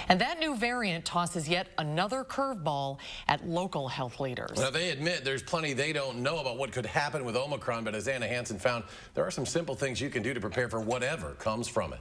And that new variant tosses yet another curveball at local health leaders. Now, they admit there's plenty they don't know about what could happen with Omicron, but as Anna Hansen found, there are some simple things you can do to prepare for whatever comes from it.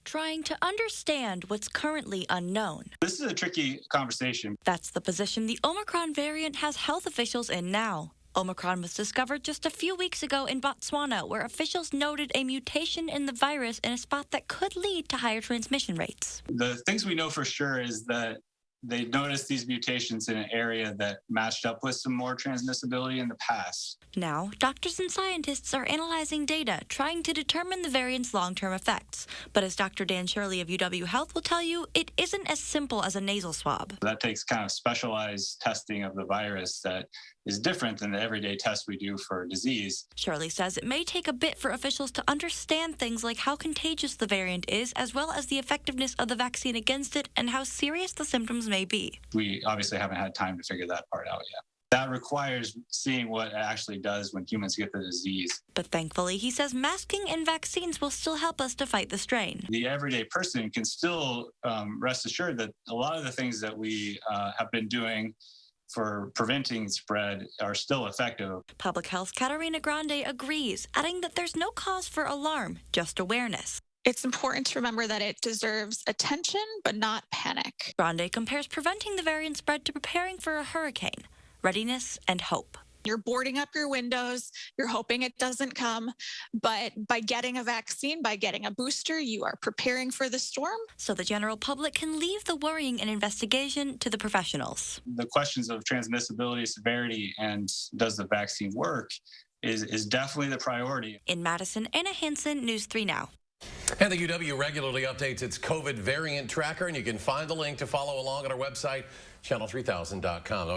Trying to understand what's currently unknown. This is a tricky conversation. That's the position the Omicron variant has health officials in now. Omicron was discovered just a few weeks ago in Botswana, where officials noted a mutation in the virus in a spot that could lead to higher transmission rates. The things we know for sure is that they noticed these mutations in an area that matched up with some more transmissibility in the past. Now, doctors and scientists are analyzing data, trying to determine the variant's long-term effects. But as Dr. Dan Shirley of UW Health will tell you, it isn't as simple as a nasal swab. That takes kind of specialized testing of the virus that is different than the everyday test we do for disease. Shirley says it may take a bit for officials to understand things like how contagious the variant is, as well as the effectiveness of the vaccine against it and how serious the symptoms may be. We obviously haven't had time to figure that part out yet. That requires seeing what it actually does when humans get the disease. But thankfully, he says masking and vaccines will still help us to fight the strain. The everyday person can still rest assured that a lot of the things that we have been doing for preventing spread are still effective. Public Health Catarina Grande agrees, adding that there's no cause for alarm, just awareness. It's important to remember that it deserves attention, but not panic. Grande compares preventing the variant spread to preparing for a hurricane, readiness and hope. You're boarding up your windows, you're hoping it doesn't come, but by getting a vaccine, by getting a booster, you are preparing for the storm. So the general public can leave the worrying and investigation to the professionals. The questions of transmissibility, severity, and does the vaccine work is definitely the priority. In Madison, Anna Hansen, News 3 Now. And the UW regularly updates its COVID variant tracker, and you can find the link to follow along on our website, channel3000.com.